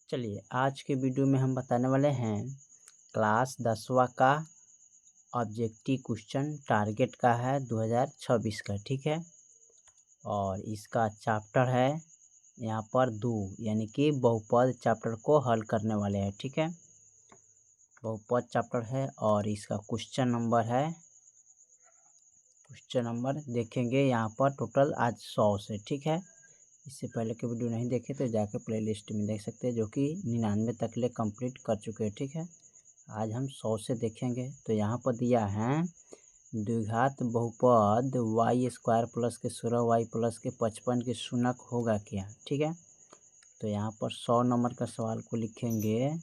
चलिए आज के वीडियो में हम बताने वाले हैं क्लास 10वां का ऑब्जेक्टिव क्वेश्चन टारगेट का है 2026 का। ठीक है, और इसका चैप्टर है यहाँ पर 2 यानी कि बहुपद चैप्टर को हल करने वाले हैं। ठीक है, बहुपद चैप्टर है और इसका क्वेश्चन नंबर देखेंगे यहाँ पर टोटल आज 100 से। ठीक है, इससे पहले के वीडियो नहीं देखे तो जाके प्लेलिस्ट में देख सकते हैं, जो कि 99 तक ले कंप्लीट कर चुके हैं। ठीक है, आज हम 100 से देखेंगे। तो यहाँ पर दिया है द्विघात बहुपद वाई स्क्वायर प्लस के 16y प्लस के 55 के शून्यक होगा क्या। ठीक है, तो यहाँ पर 100 नंबर का सवाल को लिखेंगे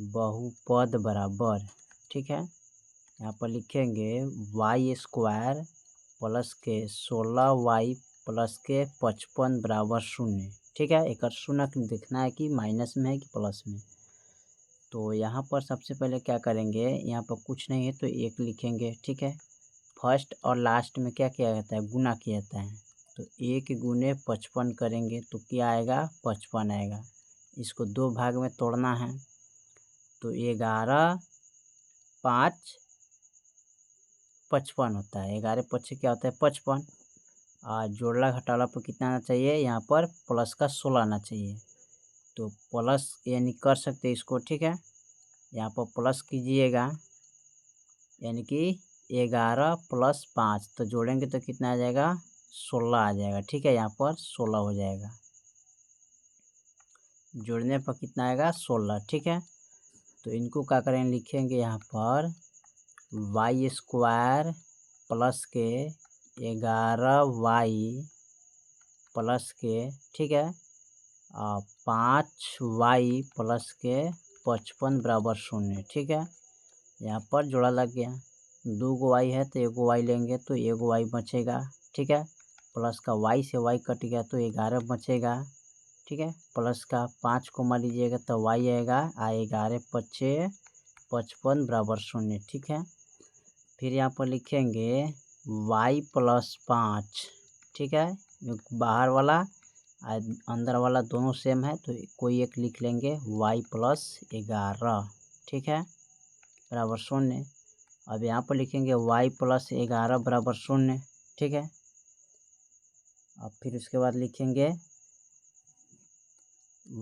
बहुपद बराबर। ठीक है, यहाँ पर लिखेंगे वाई स्क्वायर प्लस के 16y प्लस के 55 बराबर 0। ठीक है, एक शून्यक देखना है कि माइनस में है कि प्लस में। तो यहाँ पर सबसे पहले क्या करेंगे, यहाँ पर कुछ नहीं है तो 1 लिखेंगे। ठीक है, फर्स्ट और लास्ट में क्या किया जाता है, गुना किया जाता है। तो 1 गुने 55 करेंगे तो क्या आएगा, 55 आएगा। इसको 2 भाग में तोड़ना है तो 11 5 55 होता है। 11 5 क्या होता है, 55। और जोड़ला घटाला पर कितना आना चाहिए, यहाँ पर प्लस का 16 आना चाहिए। तो प्लस यानी कर सकते हैं इसको। ठीक है, यहाँ पर प्लस कीजिएगा यानी कि 11 + 5 तो जोड़ेंगे तो कितना आ जाएगा, 16 आ जाएगा। ठीक है, यहाँ पर 16 हो जाएगा, जोड़ने पर कितना आएगा, 16। ठीक है, तो इनको क्या करेंगे, लिखेंगे यहाँ पर वाई स्क्वायर प्लस के 11y प्लस के, ठीक है, 5y प्लस के 55 बराबर 0। ठीक है, यहाँ पर जोड़ा लग गया। 2 y है तो 1 y लेंगे तो 1 y बचेगा। ठीक है, प्लस का y से y कट गया तो 11 बचेगा। ठीक है, प्लस का 5 को मान लीजिएगा तो y आएगा, 11 × 5 = 55 बराबर 0। ठीक है, फिर यहाँ पर लिखेंगे y + 5। ठीक है, बाहर वाला अंदर वाला दोनों सेम है तो कोई एक लिख लेंगे, y + 11। ठीक है, बराबर 0। अब यहाँ पर लिखेंगे y + 11 बराबर 0। ठीक है, अब फिर उसके बाद लिखेंगे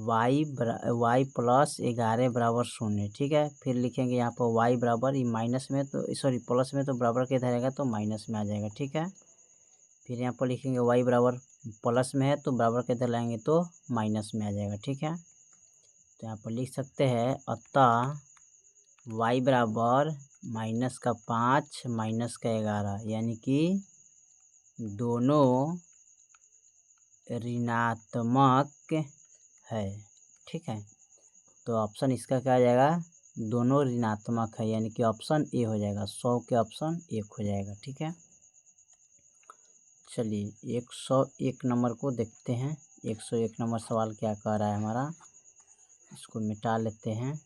y + 11 बराबर 0। ठीक है, फिर लिखेंगे यहाँ पर y बराबर, ये माइनस में तो सॉरी प्लस में तो बराबर के इधर आएगा तो माइनस में आ जाएगा। ठीक है, फिर यहाँ पर लिखेंगे y बराबर, प्लस में है तो बराबर के इधर लाएंगे तो माइनस में आ जाएगा। ठीक है, तो यहाँ पर लिख सकते हैं अतः y बराबर -5 -11 यानी कि दोनों ऋणात्मक है। ठीक है, तो ऑप्शन इसका क्या आ जाएगा, दोनों ऋणात्मक है, यानी कि ऑप्शन ए हो जाएगा। 100 के ऑप्शन 1 हो जाएगा। ठीक है, चलिए 101 नंबर को देखते हैं। 101 नंबर सवाल क्या कह रहा है हमारा, इसको मिटा लेते हैं।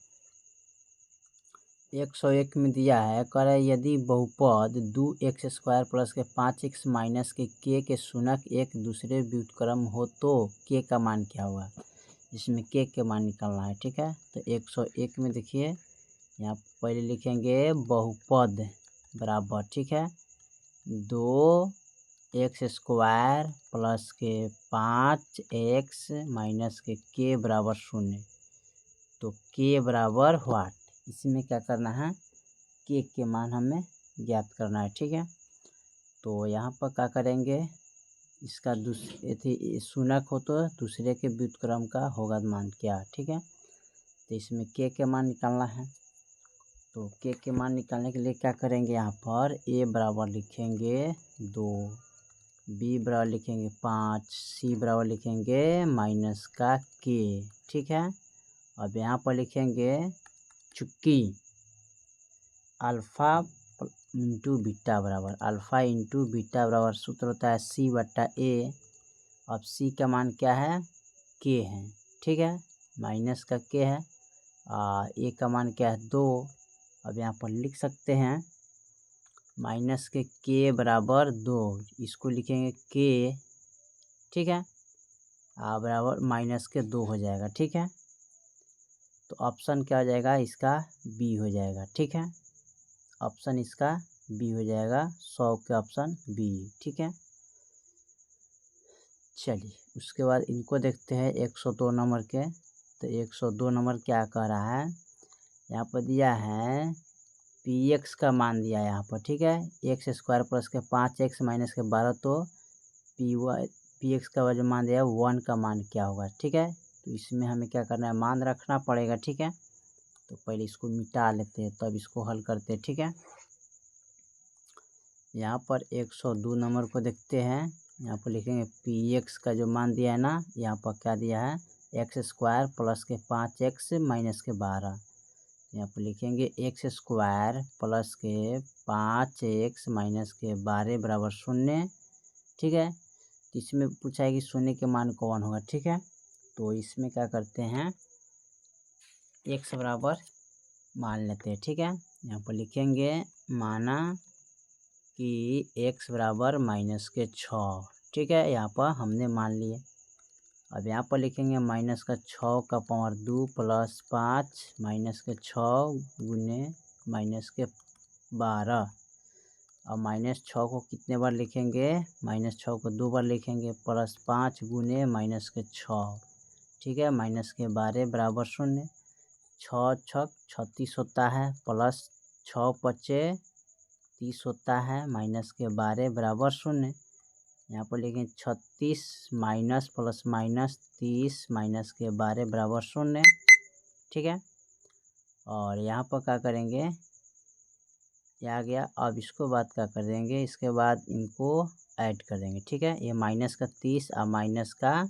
101 में दिया है, कह रहा है यदि बहुपद 2x² प्लस के 5x माइनस के शून्यक एक दूसरे व्युत्क्रम हो तो k का मान क्या होगा। इसमें k के मान निकालना है। ठीक है, तो 101 में देखिए, यहाँ पहले लिखेंगे बहुपद बराबर, ठीक है, 2x² प्लस के 5x माइनस के k बराबर 0। तो k बराबर व्हाट, इसमें क्या करना है, k के मान हमें ज्ञात करना है। ठीक है, तो यहाँ पर क्या करेंगे, इसका शून्यक हो तो दूसरे के व्युत्क्रम का होगा मान क्या। ठीक है, तो इसमें k के मान निकालना है। तो k के मान निकालने के लिए क्या करेंगे, यहाँ पर a बराबर लिखेंगे 2, b बराबर लिखेंगे 5, c बराबर लिखेंगे माइनस का k। ठीक है, अब यहाँ पर लिखेंगे चूँकि अल्फ़ा इंटू बीटा बराबर, अल्फ़ा इंटू बीटा बराबर सूत्र होता है c/a। अब c का मान क्या है, k है। ठीक है, माइनस का k है, a का मान क्या है, 2। अब यहाँ पर लिख सकते हैं माइनस के k बराबर 2, इसको लिखेंगे k। ठीक है, बराबर -2 हो जाएगा। ठीक है, तो ऑप्शन क्या हो जाएगा इसका, बी हो जाएगा। ठीक है, ऑप्शन इसका बी हो जाएगा, 100 के ऑप्शन बी। ठीक है, चलिए उसके बाद इनको देखते हैं 102 नंबर के। तो 102 नंबर क्या कह रहा है, यहाँ पर दिया है पी एक्स का मान दिया है यहाँ पर। ठीक है, एक्स स्क्वायर प्लस के 5x माइनस के 12, तो पी एक्स का जो मान दिया है 1 का मान क्या होगा। ठीक है, तो इसमें हमें क्या करना है, मान रखना पड़ेगा। ठीक है, तो पहले इसको मिटा लेते हैं तब इसको हल करते हैं। ठीक है, यहाँ पर 102 नंबर को देखते हैं। यहाँ पर लिखेंगे पी एक्स का जो मान दिया है ना, यहाँ पर क्या दिया है, एक्स स्क्वायर प्लस के 5x माइनस के 12। यहाँ पर लिखेंगे एक्स स्क्वायर प्लस के 5x माइनस के 12 बराबर 0। ठीक है, तो इसमें पूछा है कि शून्य के मान कौन होगा। ठीक है, तो इसमें क्या करते हैं, x बराबर मान लेते हैं। ठीक है, यहाँ पर लिखेंगे माना कि x बराबर माइनस के 6। ठीक है, यहाँ पर हमने मान लिए। अब यहाँ पर लिखेंगे माइनस का 6 का पावर 2 प्लस 5 माइनस के 6 गुने माइनस के 12। अब माइनस 6 को कितने बार लिखेंगे, माइनस 6 को 2 बार लिखेंगे, प्लस 5 गुने माइनस के 6। ठीक है, माइनस के 12 बराबर 0। 6 छक 36 होता है, प्लस 6 पचे 30 होता है, माइनस के 12 बराबर 0। यहाँ पर लिखें 36 माइनस प्लस माइनस 30 माइनस के 12 बराबर 0। ठीक है, और यहाँ पर क्या करेंगे, ये आ गया। अब इसको बाद क्या कर देंगे, इसके बाद इनको ऐड कर देंगे। ठीक है, ये माइनस का 30 और माइनस का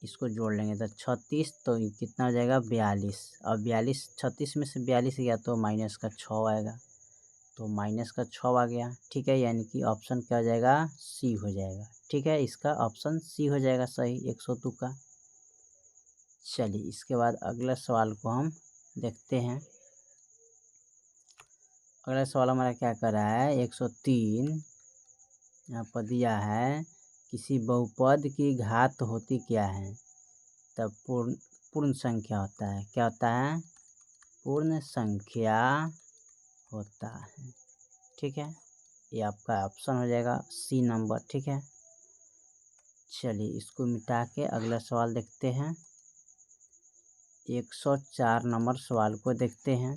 इसको जोड़ लेंगे तो 36, तो कितना हो जाएगा 42। अब 42 36 में से 42 गया तो माइनस का 6 आएगा, तो माइनस का 6 आ गया। ठीक है, यानी कि ऑप्शन क्या हो जाएगा, सी हो जाएगा। ठीक है, इसका ऑप्शन सी हो जाएगा सही 102 का। चलिए इसके बाद अगला सवाल को हम देखते हैं। अगला सवाल हमारा क्या कर रहा है, 103 यहाँ पर दिया है किसी बहुपद की घात होती क्या है, तब पूर्ण संख्या होता है। क्या होता है, पूर्ण संख्या होता है। ठीक है, ये आपका ऑप्शन हो जाएगा सी नंबर। ठीक है, चलिए इसको मिटा के अगला सवाल देखते हैं। 104 नंबर सवाल को देखते हैं।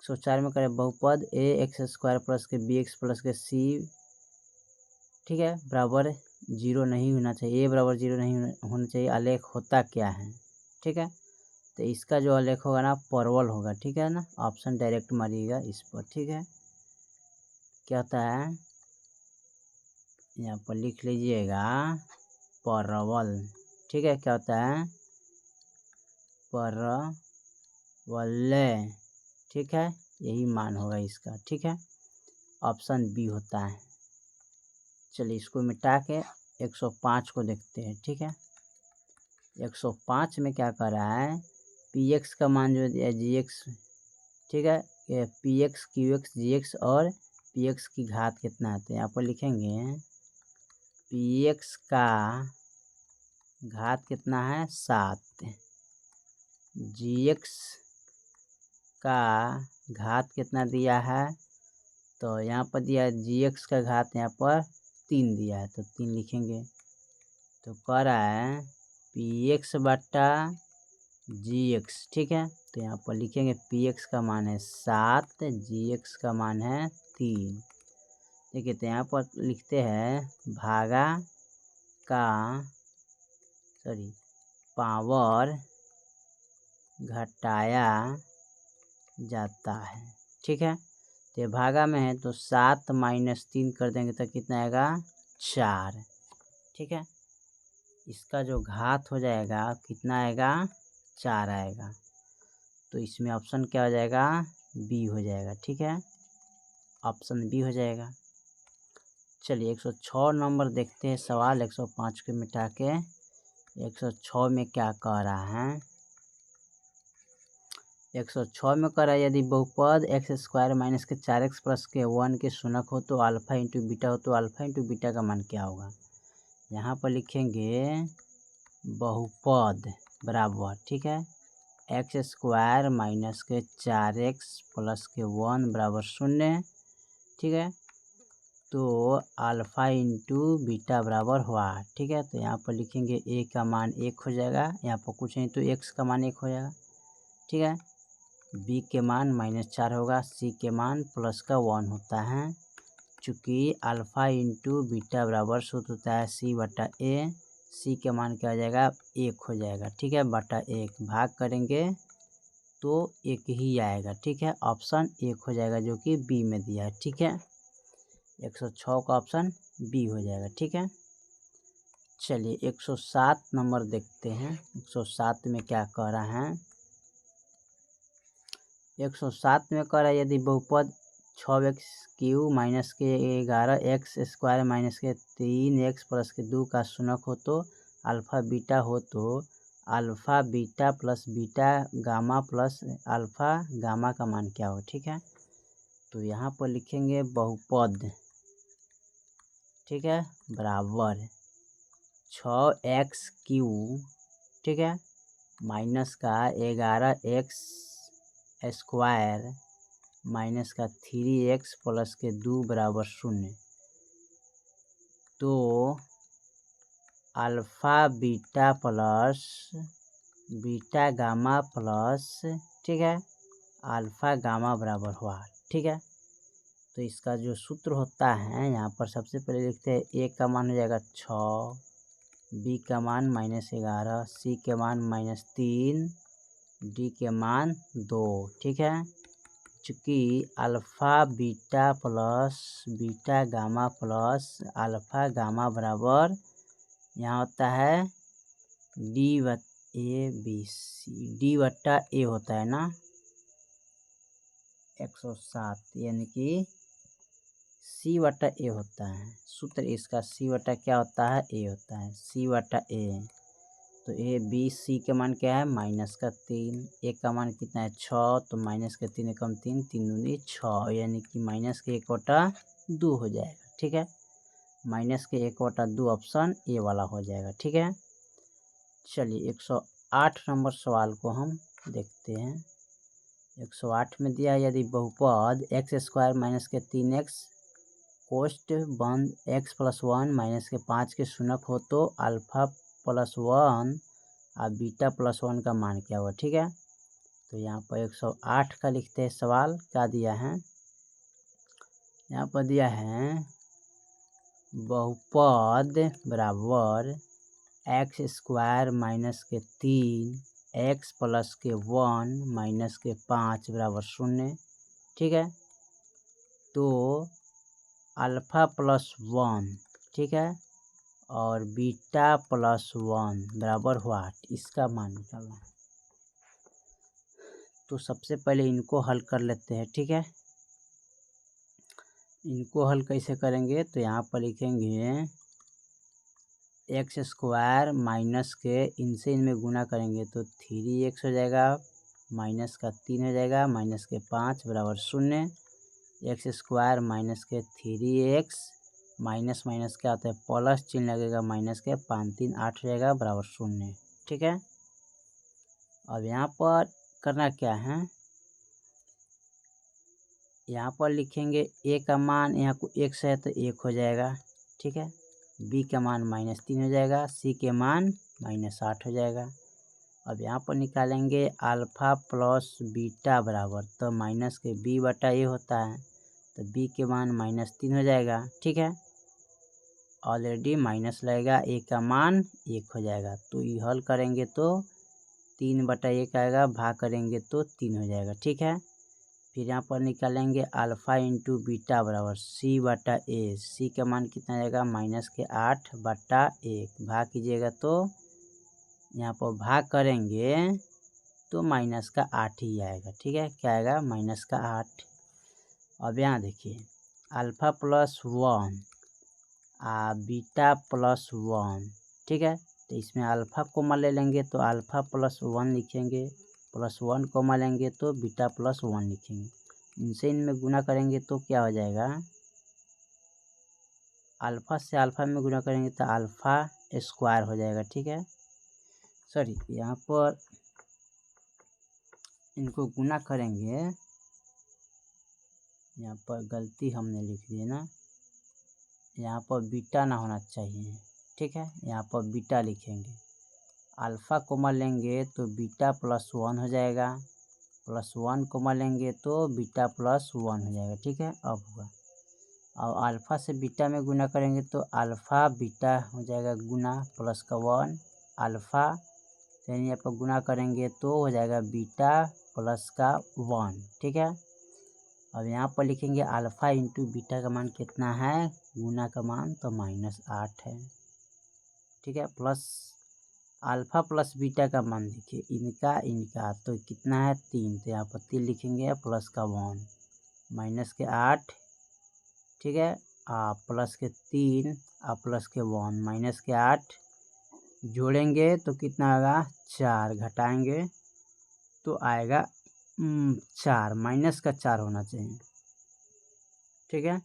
104 में करें बहुपद ए एक्स स्क्वायर प्लस के बी एक्स प्लस के सी, ठीक है, बराबर 0 नहीं होना चाहिए, ए बराबर 0 नहीं होना चाहिए, आलेख होता क्या है। ठीक है, तो इसका जो आलेख होगा ना परवल होगा। ठीक है ना, ऑप्शन डायरेक्ट मारिएगा इस पर। ठीक है, क्या होता है, यहाँ पर लिख लीजिएगा परवल। ठीक है, क्या होता है, परवल। ठीक है, यही मान होगा इसका। ठीक है, ऑप्शन बी होता है। चलिए इसको मिटा के 105 को देखते हैं। ठीक है, 105 में क्या कर रहा है, पी एक्स का मान जो है जी एक्स। ठीक है, ये पी एक्स क्यू एक्स जी एक्स और पी एक्स की घात कितना है, तो यहाँ पर लिखेंगे पी एक्स का घात कितना है 7, जी एक्स का घात कितना दिया है, तो यहाँ पर दिया है जी एक्स का घात यहाँ पर 3 दिया है, तो 3 लिखेंगे। तो कह रहा है पी एक्स बटा जी एक्स। ठीक है, तो यहाँ पर लिखेंगे पी एक्स का मान है 7, जी एक्स का मान है 3। देखिए तो यहाँ पर लिखते हैं भागा का पावर घटाया जाता है। ठीक है, तो ये भागा में है तो 7 माइनस 3 कर देंगे तो कितना आएगा 4। ठीक है, इसका जो घात हो जाएगा कितना आएगा 4 आएगा, तो इसमें ऑप्शन क्या हो जाएगा, बी हो जाएगा। ठीक है, ऑप्शन बी हो जाएगा। चलिए 106 नंबर देखते हैं सवाल। 105 को मिटा के 106 में क्या कह रहा है, 106 में कह रहा है यदि बहुपद एक्स स्क्वायर माइनस के 4x प्लस के 1 के शून्यक हो तो अल्फा इंटू बीटा हो, तो अल्फा इंटू बीटा का मान क्या होगा। यहाँ पर लिखेंगे बहुपद बराबर। ठीक है, एक्स स्क्वायर माइनस के 4x प्लस के 1 बराबर 0। ठीक है, तो अल्फ़ा इंटू बीटा बराबर हुआ। ठीक है, तो यहाँ पर लिखेंगे ए का मान 1 हो जाएगा, यहाँ पर कुछ नहीं तो एक्स का मान 1 हो जाएगा। ठीक है, बी के मान -4 होगा, सी के मान प्लस का 1 होता है। चूँकि अल्फ़ा इंटू बीटा बराबर सूत्र होता है सी बटा ए, सी के मान क्या हो जाएगा 1 हो जाएगा। ठीक है, बटा 1 भाग करेंगे तो 1 ही आएगा। ठीक है, ऑप्शन 1 हो जाएगा जो कि बी में दिया है। ठीक है, 106 का ऑप्शन बी हो जाएगा। ठीक है, चलिए 107 नंबर देखते हैं। 107 में क्या कह रहा है? 107 में कह रहा है यदि बहुपद 6x³ माइनस के 11x² माइनस के 3x प्लस के 2 का शून्यक हो तो अल्फ़ा बीटा हो तो alpha beta plus beta gamma plus alpha gamma का मान क्या हो। ठीक है, तो यहाँ पर लिखेंगे बहुपद, ठीक है, बराबर 6x³ ठीक है माइनस का 11x² माइनस का 3x प्लस के 2 बराबर 0। तो alpha beta plus beta gamma plus, ठीक है, अल्फ़ा गामा बराबर हुआ। ठीक है, तो इसका जो सूत्र होता है यहाँ पर सबसे पहले लिखते हैं ए का मान हो जाएगा 6, बी का मान -11, सी के मान -3, डी के मान 2। ठीक है, चूँकि alpha beta plus beta gamma plus alpha gamma बराबर यहाँ होता है डी बटा ए होता है ना 107, यानी कि सी बटा ए होता है। सूत्र इसका सी बटा क्या होता है ए होता है, सी बटा ए। तो ए बी सी के मान क्या है -3, ए का मान कितना है 6, तो माइनस के 3 कम 3, 3 दूनी 6, यानी कि माइनस के 1/2 हो जाएगा। ठीक है, माइनस के 1/2 ऑप्शन ए वाला हो जाएगा। ठीक है, चलिए 108 नंबर सवाल को हम देखते हैं। 108 में दिया यदि बहुपद x² माइनस के 3x कोष्ट बंद x प्लस 1 माइनस के 5 के शून्यक हो तो अल्फ़ा प्लस 1 और बीटा प्लस 1 का मान क्या हुआ। ठीक है, तो यहाँ पर 108 का लिखते हैं। सवाल क्या दिया है? यहाँ पर दिया है बहुपद बराबर x² माइनस के 3 x प्लस के 1 माइनस के 5 बराबर 0। ठीक है, तो अल्फ़ा प्लस 1, ठीक है, और बीटा प्लस 1 बराबर हुआ, इसका मान निकालना। तो सबसे पहले इनको हल कर लेते हैं। ठीक है, इनको हल कैसे करेंगे? तो यहाँ पर लिखेंगे x² माइनस के इनसे इनमें गुना करेंगे तो 3x हो जाएगा, माइनस का 3 हो जाएगा, माइनस के 5 बराबर 0। x² माइनस के 3x माइनस माइनस क्या होता है प्लस चिन्ह लगेगा, माइनस के 5 3 8 हो जाएगा बराबर 0। ठीक है, अब यहाँ पर करना क्या है? यहाँ पर लिखेंगे a का मान, यहाँ को x है तो 1 हो जाएगा। ठीक है, b का मान -3 हो जाएगा, c के मान -8 हो जाएगा। अब यहाँ पर निकालेंगे अल्फ़ा प्लस बीटा बराबर, तो माइनस के b बटा a होता है, तो b के मान -3 हो जाएगा। ठीक है, ऑलरेडी माइनस लगेगा, a का मान 1 हो जाएगा, तो ये हल करेंगे तो 3 बटा 1 आएगा, भाग करेंगे तो 3 हो जाएगा। ठीक है, फिर यहाँ पर निकालेंगे अल्फ़ा इंटू बीटा बराबर c बटा a, c का मान कितना आएगा माइनस के 8 बटा 1, भाग कीजिएगा तो यहाँ पर भाग करेंगे तो माइनस का 8 ही आएगा। ठीक है, क्या आएगा माइनस का 8। अब यहाँ देखिए अल्फ़ा प्लस 1 बीटा प्लस 1, ठीक है, तो इसमें अल्फ़ा कोमा ले लेंगे तो अल्फ़ा प्लस 1 लिखेंगे, प्लस 1 कोमा लेंगे तो बीटा प्लस 1 लिखेंगे। इनसे इनमें गुना करेंगे तो क्या हो जाएगा, अल्फ़ा से अल्फ़ा में गुना करेंगे तो अल्फ़ा² हो जाएगा। ठीक है, सॉरी यहाँ पर इनको गुना करेंगे, यहाँ पर गलती हमने लिख दी है ना, यहाँ पर बीटा ना होना चाहिए, ठीक है, यहाँ पर बीटा लिखेंगे। अल्फ़ा कोमा लेंगे तो बीटा प्लस 1 हो जाएगा, प्लस 1 कोमा लेंगे तो बीटा प्लस 1 हो जाएगा, ठीक है। अब हुआ, और अल्फ़ा से बीटा में गुना करेंगे तो अल्फ़ा बीटा हो जाएगा गुना प्लस का 1 अल्फ़ा, यानी यहाँ पर गुना करेंगे तो हो जाएगा बीटा प्लस का 1, ठीक है। अब यहाँ पर लिखेंगे अल्फ़ा इंटू बीटा का मान कितना है, गुना का मान तो -8 है, ठीक है। प्लस अल्फ़ा प्लस बीटा का मान देखिए, इनका तो कितना है 3, तो यहाँ पर 3 लिखेंगे प्लस का 1 माइनस के 8, ठीक है, प्लस के 3 प्लस के 1 माइनस के 8 जोड़ेंगे तो कितना आएगा 4, घटाएंगे तो आएगा 4, माइनस का 4 होना चाहिए, ठीक है।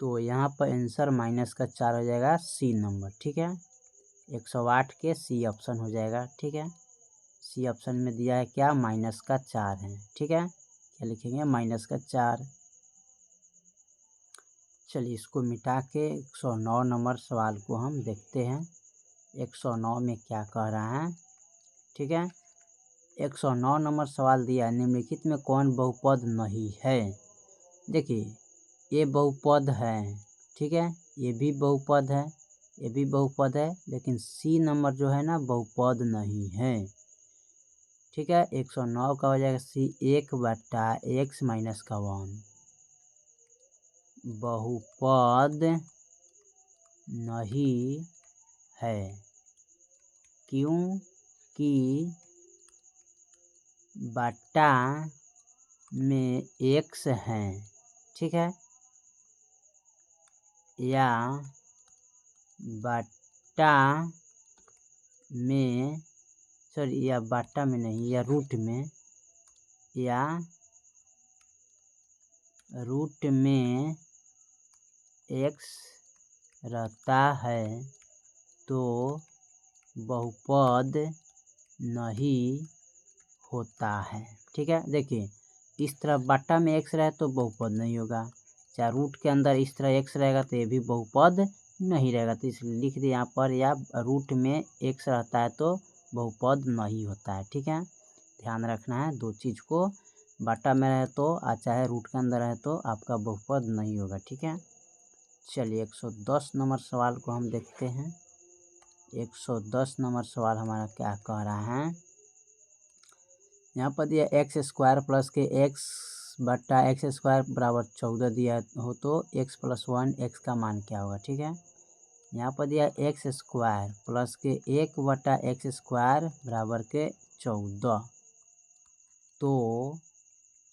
तो यहाँ पर आंसर माइनस का 4 हो जाएगा, सी नंबर, ठीक है। 108 के सी ऑप्शन हो जाएगा, ठीक है। सी ऑप्शन में दिया है क्या, माइनस का 4 है, ठीक है। क्या लिखेंगे, माइनस का 4। चलिए इसको मिटा के 109 नंबर सवाल को हम देखते हैं, 109 में क्या कह रहा है, ठीक है। 109 नंबर सवाल दिया, निम्नलिखित में कौन बहुपद नहीं है। देखिए ये बहुपद है, ठीक है, ये भी बहुपद है, ये भी बहुपद है, लेकिन सी नंबर जो है ना बहुपद नहीं है, ठीक है। 109 का हो जाएगा सी 1/x माइनस का 1, बहुपद नहीं है, क्योंकि बटा में x है, ठीक है, या बटा में या बटा में नहीं, या रूट में, या रूट में x रहता है तो बहुपद नहीं होता है, ठीक है। देखिए इस तरह बटा में x रहे तो बहुपद नहीं होगा, चाहे रूट के अंदर इस तरह x रहेगा तो ये भी बहुपद नहीं रहेगा, तो इसलिए लिख दिए यहाँ पर, या रूट में x रहता है तो बहुपद नहीं होता है, ठीक है। ध्यान रखना है दो चीज़ को, बटा में रहे तो चाहे रूट के अंदर रहे तो आपका बहुपद नहीं होगा, ठीक है। चलिए 110 नंबर सवाल को हम देखते हैं। 110 नंबर सवाल हमारा क्या कह रहा है, यहाँ पर दिया x² प्लस के x/x² बराबर 14 दिया हो तो x + 1 x का मान क्या होगा, ठीक है। यहाँ पर दिया x² प्लस के 1/x² बराबर के 14, तो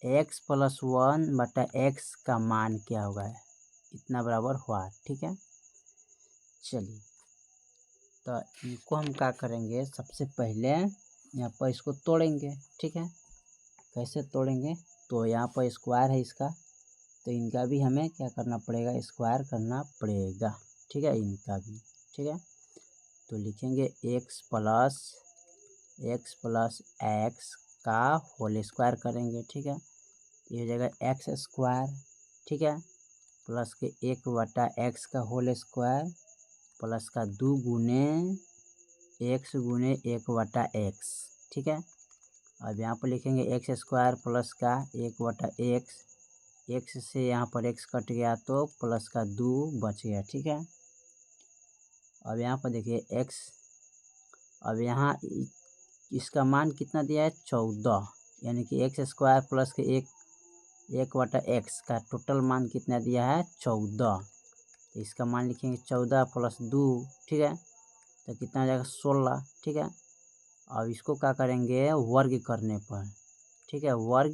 x + 1/x का मान क्या होगा, इतना बराबर हुआ, ठीक है। चलिए तो इनको हम क्या करेंगे, सबसे पहले यहाँ पर इसको तोड़ेंगे, ठीक है। कैसे तोड़ेंगे, तो यहाँ पर स्क्वायर है इसका, तो इनका भी हमें क्या करना पड़ेगा, स्क्वायर करना पड़ेगा, ठीक है, इनका भी, ठीक है। तो लिखेंगे x प्लस x का होल स्क्वायर करेंगे, ठीक है, ये हो जाएगा x², ठीक है, प्लस के 1/x का होल स्क्वायर प्लस का 2 गुने x गुने 1/x, ठीक है। अब यहाँ पर लिखेंगे x² प्लस का 1/x, x से यहाँ पर x कट गया तो प्लस का 2 बच गया, ठीक है। अब यहाँ पर देखिए x, अब यहाँ इसका मान कितना दिया है 14, यानी कि x² प्लस के 1/x का टोटल मान कितना दिया है 14, तो इसका मान लिखेंगे 14 + 2, ठीक है, तो कितना हो जाएगा 16, ठीक है। अब इसको क्या करेंगे, वर्ग करने पर, ठीक है, वर्ग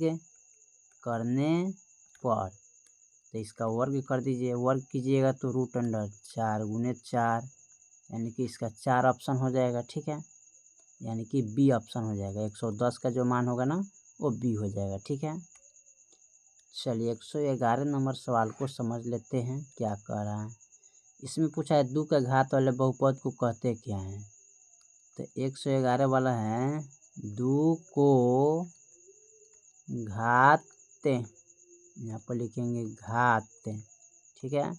करने पर, तो इसका वर्ग कर दीजिए, वर्ग कीजिएगा तो √4 गुने 4, यानी कि इसका 4 ऑप्शन हो जाएगा, ठीक है, यानी कि बी ऑप्शन हो जाएगा, 110 का जो मान होगा ना वो बी हो जाएगा, ठीक है। चलिए 111 नंबर सवाल को समझ लेते हैं क्या कह रहा है। इसमें पूछा है 2 के घात वाले बहुपद को कहते क्या हैं, तो 111 वाला है 2 को घात, यहाँ पर लिखेंगे घात, ठीक है,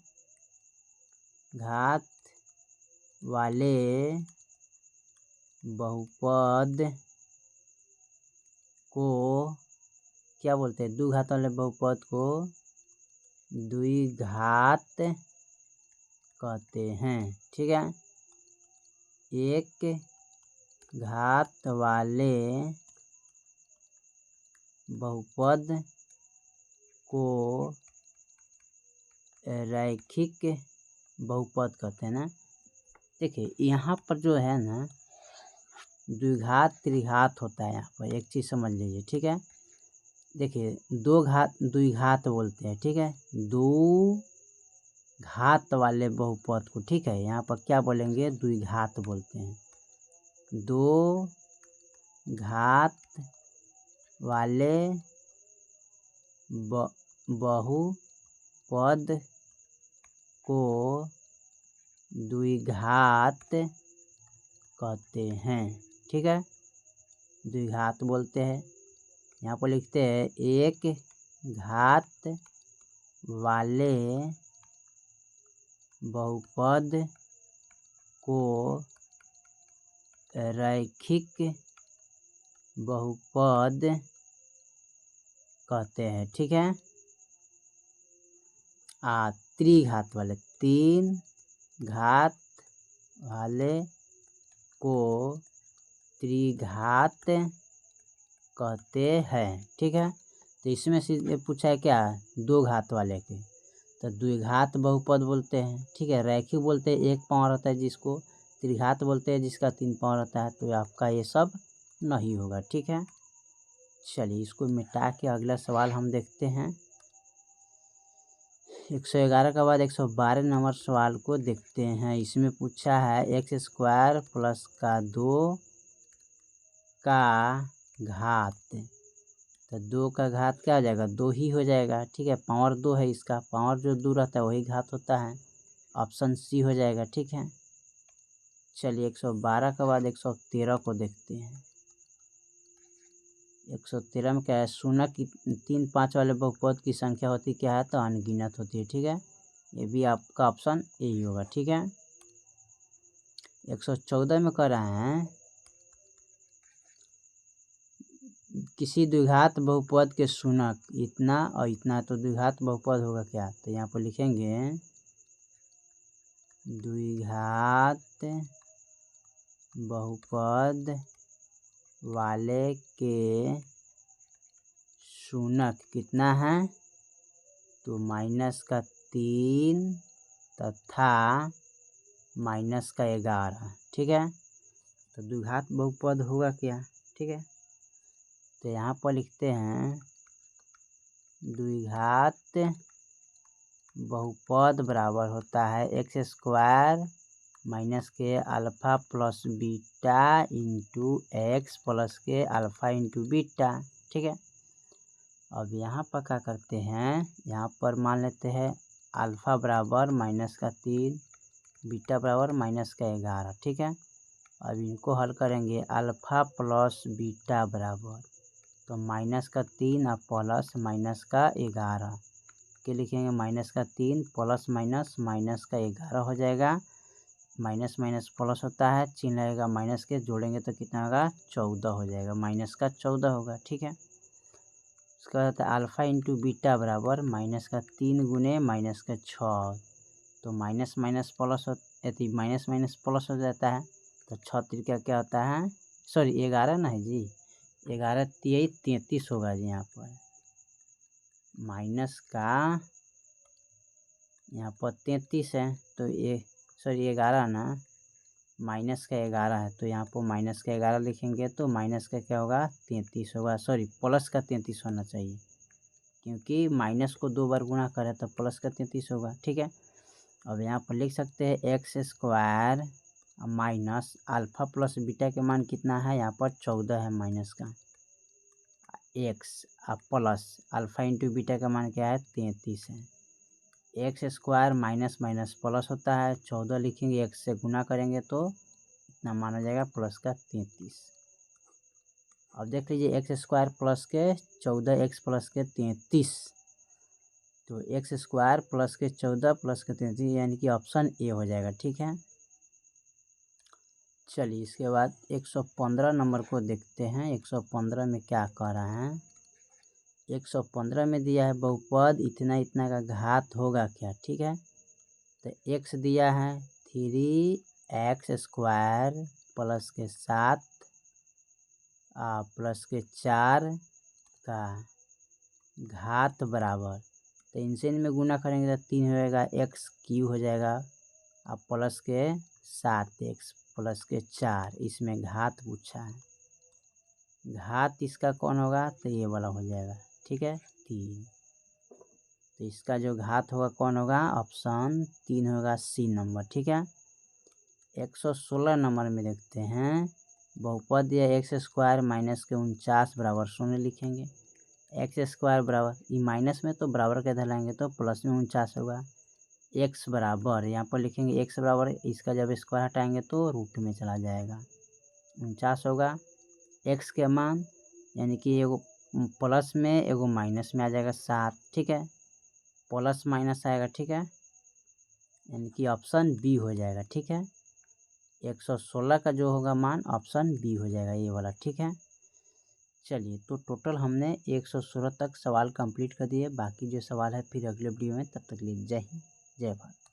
घात वाले बहुपद को क्या बोलते हैं? द्विघात वाले बहुपद को द्विघात कहते हैं, ठीक है। एक घात वाले बहुपद को रैखिक बहुपद कहते हैं ना। देखिए यहाँ पर जो है ना द्विघात त्रिघात होता है, यहाँ पर एक चीज़ समझ लीजिए, ठीक है। देखिए दो घात द्विघात बोलते हैं, ठीक है, दो घात वाले बहुपद को, ठीक है, यहाँ पर क्या बोलेंगे? द्विघात बोलते हैं। दो घात वाले बहुपद को द्विघात कहते हैं, ठीक है, द्विघात बोलते हैं। यहाँ पर लिखते हैं एक घात वाले बहुपद को रैखिक बहुपद कहते हैं, ठीक है। त्रिघात वाले, तीन घात वाले को त्रिघात कहते हैं, ठीक है। तो इसमें से पूछा है क्या? दो घात वाले के, तो द्विघात बहुपद बोलते हैं, ठीक है। रैखिक बोलते हैं एक पाँव रहता है जिसको, त्रिघात बोलते हैं जिसका तीन पाँव रहता है। तो आपका ये सब नहीं होगा, ठीक है। चलिए इसको मिटा के अगला सवाल हम देखते हैं। 111 के बाद 112 नंबर सवाल को देखते हैं। इसमें पूछा है x² प्लस का 2 का घात, तो 2 का घात क्या हो जाएगा? 2 ही हो जाएगा, ठीक है। पावर 2 है इसका, पावर जो 2 रहता है वही घात होता है, ऑप्शन सी हो जाएगा, ठीक है। चलिए 112 के बाद 113 को देखते हैं। 113 में क्या है? शून्य की 3, 5 वाले बहुपद की संख्या होती क्या है? तो अनगिनत होती है, ठीक है। ये भी आपका ऑप्शन यही होगा, ठीक है। 114 में कह रहे हैं किसी द्विघात बहुपद के शून्यक इतना और इतना, तो द्विघात बहुपद होगा क्या? तो यहाँ पर लिखेंगे द्विघात बहुपद वाले के शून्यक कितना है? तो -3 तथा -11, ठीक है। तो द्विघात बहुपद होगा क्या? ठीक है, तो यहाँ पर लिखते हैं द्विघात बहुपद बराबर होता है x² माइनस के alpha plus beta into x plus के अल्फ़ा इंटू बीटा, ठीक है। अब यहाँ पर क्या करते हैं? यहाँ पर मान लेते हैं अल्फ़ा बराबर -3, बीटा बराबर -11, ठीक है। अब इनको हल करेंगे अल्फ़ा प्लस बीटा बराबर, तो -3 और प्लस -11 के लिखेंगे, -3 प्लस -11 हो जाएगा। माइनस माइनस प्लस होता है, चिन्ह लगेगा माइनस के, जोड़ेंगे तो कितना होगा? 14 हो जाएगा, -14 होगा, ठीक है। उसका होता है अल्फ़ा इंटू बीटा बराबर -3 गुने -6, तो minus minus plus minus minus plus हो जाता है, तो 6 त्रिका क्या होता है? सॉरी 11 ना है जी, 11 23 33 होगा जी। यहाँ पर माइनस का यहाँ पर 33 है, तो ये सॉरी 11 ना, माइनस का 11 है, तो यहाँ पर माइनस का 11 लिखेंगे तो माइनस का क्या होगा? 33 होगा, सॉरी प्लस का 33 होना चाहिए, क्योंकि माइनस को 2 बार गुणा करें तो प्लस का 33 होगा, ठीक है। अब यहाँ पर लिख सकते हैं x² minus alpha plus beta के मान कितना है? यहाँ पर 14 है, माइनस का x plus alpha into beta का मान क्या है? 33 है। x² माइनस माइनस प्लस होता है, 14 लिखेंगे, x से गुना करेंगे तो इतना माना जाएगा प्लस का 33। अब देख लीजिए एक्स स्क्वायर प्लस के 14x प्लस के 33, तो एक्स स्क्वायर प्लस के 14 प्लस के 33 यानी कि ऑप्शन ए हो जाएगा। ठीक है, चलिए इसके बाद 115 नंबर को देखते हैं। 115 में क्या कह रहा है? 115 में दिया है बहुपद इतना इतना का घात होगा क्या। ठीक है, तो x दिया है 3x स्क्वायर प्लस के 7 प्लस के 4 का घात बराबर, तो इनसे इनमें गुना करेंगे तो 3 हो जाएगा, एक्स क्यू हो जाएगा अब प्लस के 7x प्लस के 4, इसमें घात पूछा है। घात इसका कौन होगा? तो ये वाला हो जाएगा। ठीक है, 3, तो इसका जो घात होगा कौन होगा? ऑप्शन 3 होगा, सी नंबर। ठीक है, 116 नंबर में देखते हैं। बहुपद या एक्स स्क्वायर माइनस के 49 बराबर 0 लिखेंगे। एक्स स्क्वायर बराबर ये माइनस में तो बराबर के इधर लाएंगे तो प्लस में 49 होगा। एक्स बराबर यहाँ पर लिखेंगे, एक्स बराबर इसका जब स्क्वायर हटाएंगे तो रूट में चला जाएगा, 49 होगा। एक्स के मान यानी कि एगो प्लस में एगो माइनस में आ जाएगा 7। ठीक है, प्लस माइनस आएगा। ठीक है, यानी कि ऑप्शन बी हो जाएगा। ठीक है, 116 का जो होगा मान ऑप्शन बी हो जाएगा, ये वाला। ठीक है, चलिए तो टोटल हमने 116 तक सवाल कंप्लीट कर दिए। बाकी जो सवाल है फिर अगले वीडियो में, तब तक के लिए जय हिंद जय भारत।